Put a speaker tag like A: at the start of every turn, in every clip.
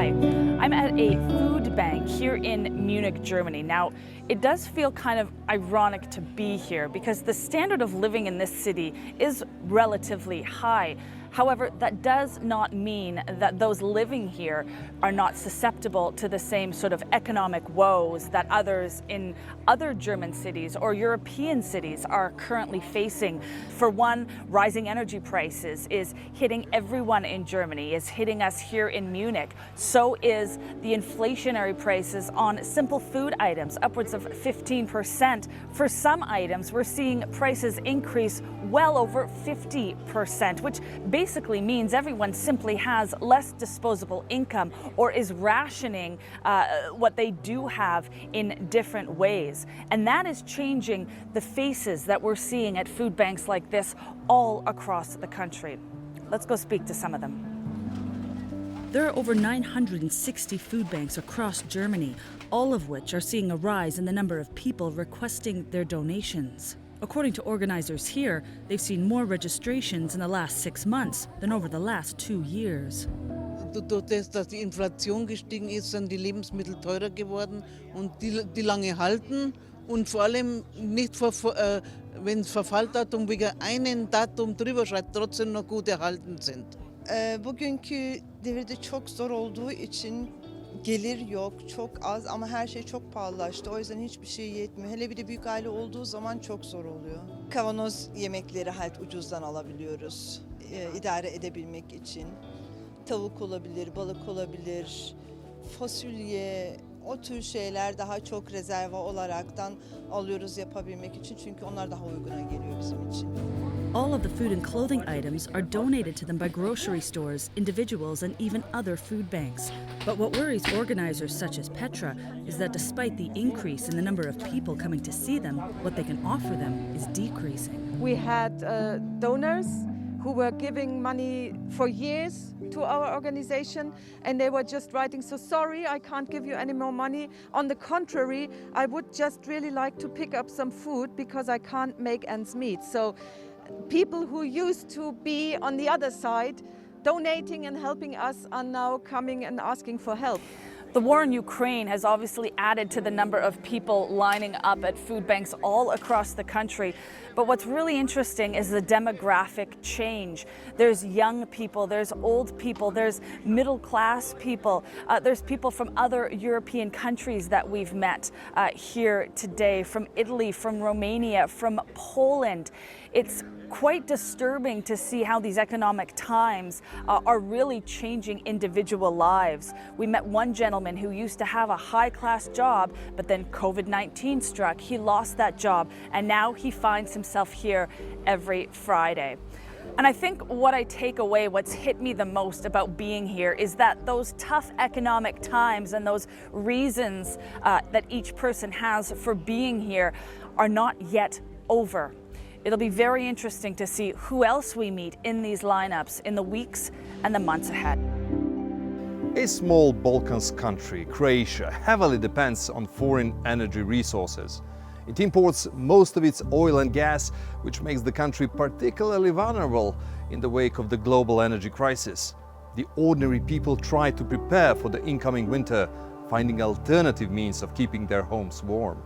A: Hi, I'm at a food bank here in Munich, Germany. Now, it does feel kind of ironic to be here because the standard of living in this city is relatively high. However, that does not mean that those living here are not susceptible to the same sort of economic woes that others in other German cities or European cities are currently facing. For one, rising energy prices is hitting everyone in Germany, is hitting us here in Munich. So is the inflationary prices on simple food items, upwards of 15%. For some items, we're seeing prices increase well over 50%, which basically means everyone simply has less disposable income or is rationing what they do have in different ways. And that is changing the faces that we're seeing at food banks like this all across the country. Let's go speak to some of them. There are over 960 food banks across Germany, all of which are seeing a rise in the number of people requesting their donations. According to organizers here, they've seen more registrations in the last 6 months than over the last 2 years.
B: Durch das, dass die Inflation gestiegen ist, sind die Lebensmittel teurer geworden und die lange halten und vor allem nicht, wenn das Verfalldatum wegen einem Datum drüber schreibt, trotzdem noch gut erhalten sind.
C: Bugünkü devirde çok zor olduğu için gelir yok, çok az ama her şey çok pahalılaştı. O yüzden hiçbir şey yetmiyor. Hele bir de büyük aile olduğu zaman çok zor oluyor. Kavanoz yemekleri halt ucuzdan alabiliyoruz idare edebilmek için. Tavuk olabilir, balık olabilir, fasulye, o tür şeyler daha çok rezerve olaraktan alıyoruz yapabilmek için. Çünkü onlar daha uyguna geliyor bizim için.
A: All of the food and clothing items are donated to them by grocery stores, individuals, and even other food banks. But what worries organizers such as Petra is that despite the increase in the number of people coming to see them, what they can offer them is decreasing.
D: We had donors who were giving money for years to our organization, and they were just writing, "So sorry, I can't give you any more money. On the contrary, I would just really like to pick up some food because I can't make ends meet." So people who used to be on the other side, donating and helping us, are now coming and asking for help. The war in Ukraine has obviously added to the number of people lining up at food banks all across the country. But what's really interesting is the demographic change. There's young people, there's old people, there's middle class people, there's people from other European countries that we've met here today, from Italy, from Romania, from Poland. It's quite disturbing to see how these economic times are really changing individual lives. We met one gentleman who used to have a high-class job, but then COVID-19 struck. He lost that job, and now he finds himself here every Friday. And I think what I take away, what's hit me the most about being here, is that those tough economic times and those reasons that each person has for being here are not yet over. It'll be very interesting to see who else we meet in these lineups in the weeks and the months ahead.
E: A small Balkans country, Croatia, heavily depends on foreign energy resources. It imports most of its oil and gas, which makes the country particularly vulnerable in the wake of the global energy crisis. The ordinary people try to prepare for the incoming winter, finding alternative means of keeping their homes warm.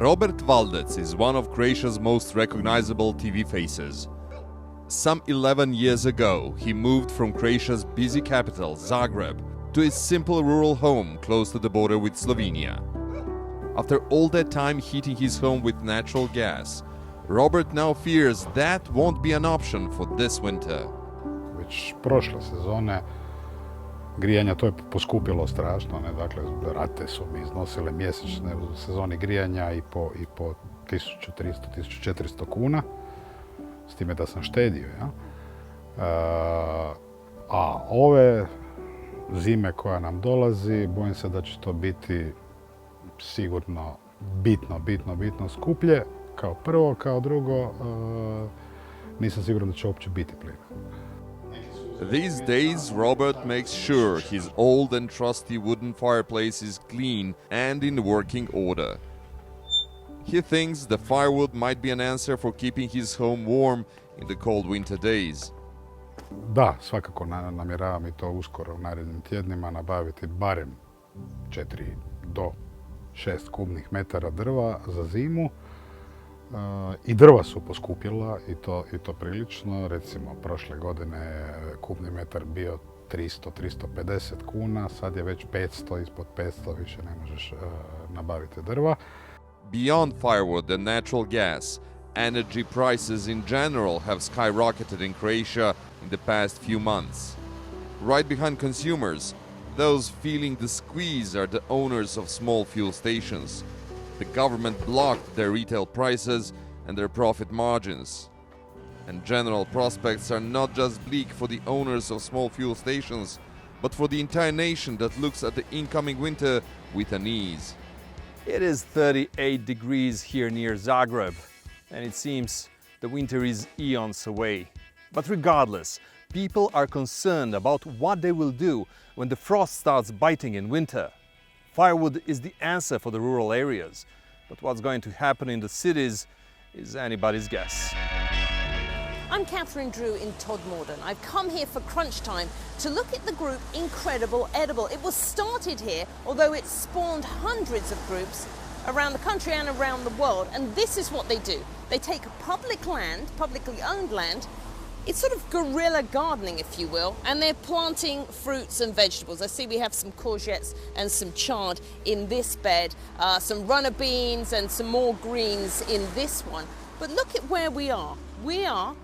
F: Robert Valdec is one of Croatia's most recognizable TV faces. Some 11 years ago, he moved from Croatia's busy capital, Zagreb, to his simple rural home close to the border with Slovenia. After all that time heating his home with natural gas, Robert now fears that won't be an option for this winter.
G: Već prošle sezone grijanja to je poskupilo strašno, ne? Dakle, rate su mi iznosile mjesečne u sezoni grijanja i po 1300-1400 kuna, s time da sam štedio. Ja? A ove zime koja nam dolazi, bojim se da će to biti sigurno bitno skuplje, kao prvo, kao drugo, nisam siguran da će uopće biti plina.
F: These days, Robert makes sure his old and trusty wooden fireplace is clean and in working order. He thinks the firewood might be an answer for keeping his home warm in the cold winter days.
G: Da, svakako namjeravam i to uskoro u narednim tjednima nabaviti barem 4 do 6 kubnih metara drva za zimu. I drva su poskupjela i to prilično. Recimo, prošle godine je kubni metar bio 300-350 kuna, sad je već 500, ispod 500 više ne možeš nabaviti drva.
F: Beyond firewood and natural gas, energy prices in general have skyrocketed in Croatia in the past few months. Right behind consumers, those feeling the squeeze are the owners of small fuel stations. The government blocked their retail prices and their profit margins. And general prospects are not just bleak for the owners of small fuel stations, but for the entire nation that looks at the incoming winter with unease.
E: It is 38 degrees here near Zagreb, and it seems the winter is eons away. But regardless, people are concerned about what they will do when the frost starts biting in winter. Firewood is the answer for the rural areas, but what's going to happen in the cities is anybody's guess.
H: I'm Catherine Drew in Todmorden. I've come here for crunch time to look at the group Incredible Edible. It was started here, although it spawned hundreds of groups around the country and around the world, and this is what they do. They take public land, publicly owned land. It's sort of guerrilla gardening, if you will, and they're planting fruits and vegetables. I see we have some courgettes and some chard in this bed, some runner beans and some more greens in this one. But look at where we are. We are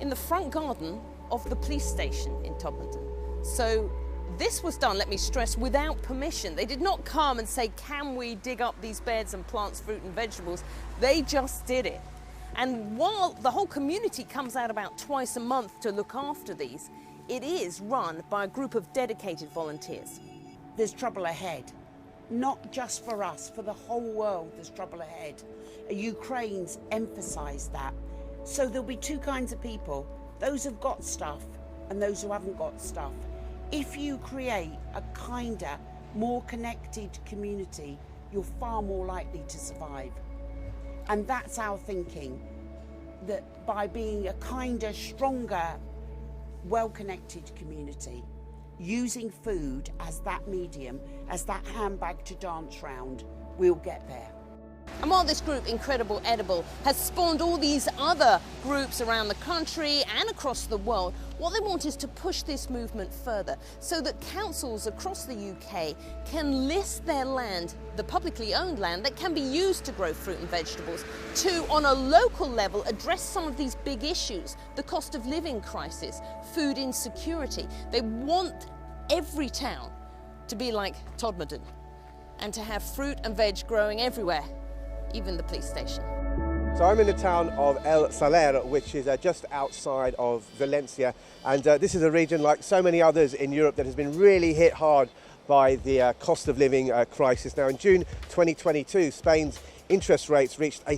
H: in the front garden of the police station in Todmorden. So this was done, let me stress, without permission. They did not come and say, can we dig up these beds and plant fruit and vegetables? They just did it. And while the whole community comes out about twice a month to look after these, it is run by a group of dedicated volunteers.
I: There's trouble ahead, not just for us, for the whole world there's trouble ahead. Ukraine's emphasised that. So there'll be two kinds of people, those who've got stuff and those who haven't got stuff. If you create a kinder, more connected community, you're far more likely to survive. And that's our thinking, that by being a kinder, stronger, well-connected community, using food as that medium, as that handbag to dance round, we'll get there.
H: And while this group, Incredible Edible, has spawned all these other groups around the country and across the world, what they want is to push this movement further so that councils across the UK can list their land, the publicly owned land that can be used to grow fruit and vegetables, to, on a local level, address some of these big issues, the cost of living crisis, food insecurity. They want every town to be like Todmorden and to have fruit and veg growing everywhere, even the police station.
J: So I'm in the town of El Saler, which is just outside of Valencia, and this is a region like so many others in Europe that has been really hit hard by the cost of living crisis. Now in June 2022, Spain's inflation rate reached a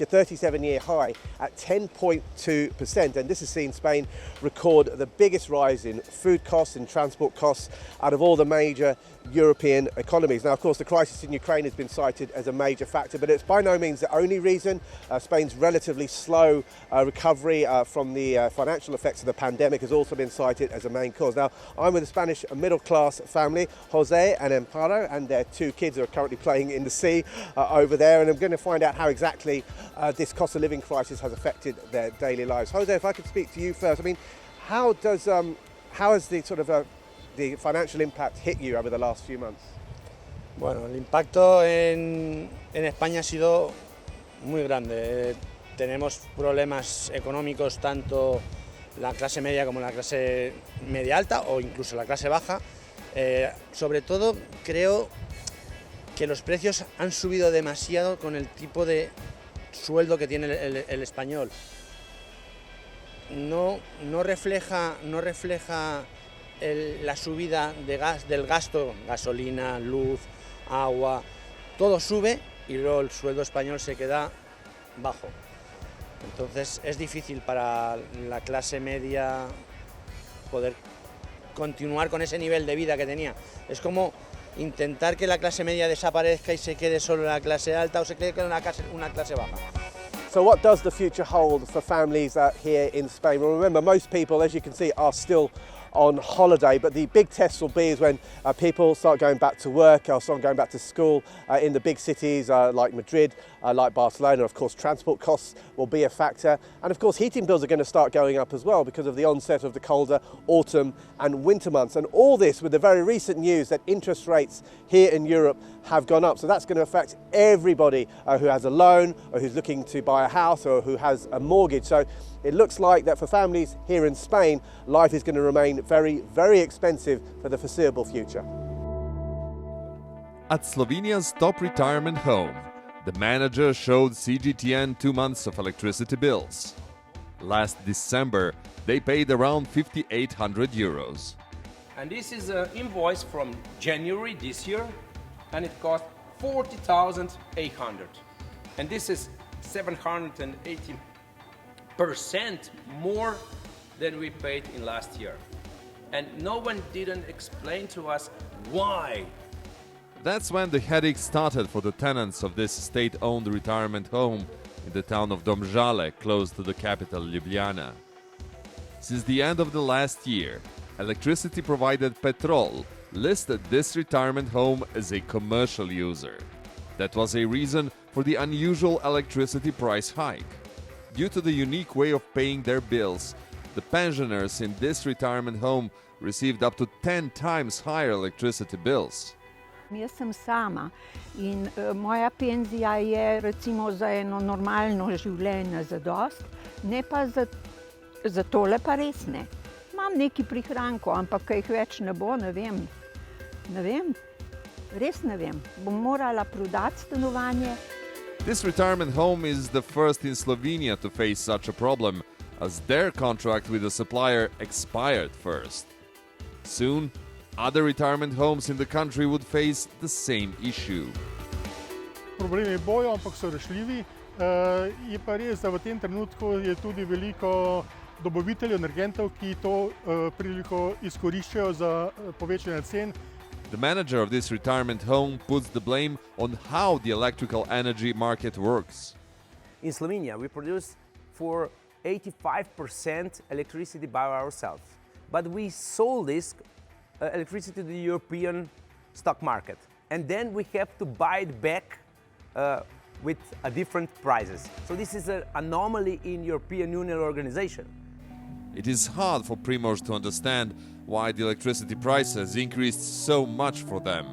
J: 37-year high at 10.2%, and this has seen Spain record the biggest rise in food costs and transport costs out of all the major European economies. Now, of course, the crisis in Ukraine has been cited as a major factor, but it's by no means the only reason. Spain's relatively slow recovery from the financial effects of the pandemic has also been cited as a main cause. Now, I'm with a Spanish middle-class family, Jose and Amparo, and their two kids are currently playing in the sea over there, and I'm going to find out how exactly this cost of living crisis has affected their daily lives. Jose, if I could speak to you first, I mean, how has the sort of the financial impact hit you over the last few months?
K: Bueno, el impacto en España ha sido muy grande. Tenemos problemas económicos tanto la clase media como la clase media alta o incluso la clase baja. Sobre todo creo que los precios han subido demasiado con el tipo de sueldo que tiene el español. No refleja la subida del gasto, gasolina, luz, agua, todo sube y luego el sueldo español se queda bajo. Entonces es difícil para la clase media poder continuar con ese nivel de vida que tenía. Es como intentar que la clase media desaparezca y se quede solo la clase alta o se quede con una clase baja.
J: So what does the future hold for families here in Spain? Well, remember, most people, as you can see, are still on holiday, but the big test will be is when people start going back to work or start going back to school in the big cities like Madrid, like Barcelona. Of course, transport costs will be a factor, and of course heating bills are going to start going up as well because of the onset of the colder autumn and winter months, and all this with the very recent news that interest rates here in Europe have gone up. So that's going to affect everybody who has a loan or who's looking to buy a house or who has a mortgage. So it looks like that for families here in Spain, life is going to remain very, very expensive for the foreseeable future.
F: At Slovenia's top retirement home, the manager showed CGTN 2 months of electricity bills. Last December, they paid around 5,800 euros.
L: And this is an invoice from January this year, and it cost 40,800. And this is 780% more than we paid in last year. And no one didn't explain to us why.
F: That's when the headache started for the tenants of this state-owned retirement home in the town of Domžale, close to the capital Ljubljana. Since the end of the last year, electricity provider Petrol listed this retirement home as a commercial user. That was a reason for the unusual electricity price hike. Due to the unique way of paying their bills, the pensioners in this retirement home received up to 10 times higher electricity bills.
M: Jaz sem sama in moja penzija je recimo za eno normalno življenje zadost, ne pa za tole pa res ne. Imam nekaj prihrankov, ampak kaj jih več ne bo, ne vem. Ne vem, res ne vem. Bom morala prodati stanovanje.
F: This retirement home is the first in Slovenia to face such a problem, as their contract with the supplier expired first. Soon, other retirement homes in the country would face the same issue.
N: Problemi bojo, ampak so rešljivi. Je pa res, da v tem trenutku je tudi veliko dobaviteljev energentov, ki to priliko izkoriščajo za povečanje cen.
F: The manager of this retirement home puts the blame on how the electrical energy market works.
O: In Slovenia, we produce for 85% electricity by ourselves, but we sold this electricity to the European stock market, and then we have to buy it back with different prices. So this is an anomaly in European Union organization.
F: It is hard for Primož to understand why the electricity price has increased so much for them.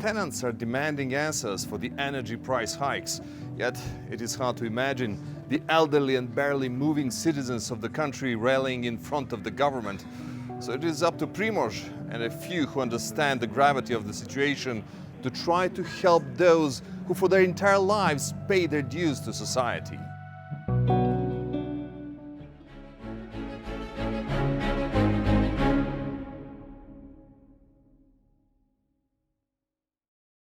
E: Tenants are demanding answers for the energy price hikes, yet it is hard to imagine the elderly and barely moving citizens of the country rallying in front of the government. So it is up to Primož and a few who understand the gravity of the situation to try to help those who for their entire lives pay their dues to society.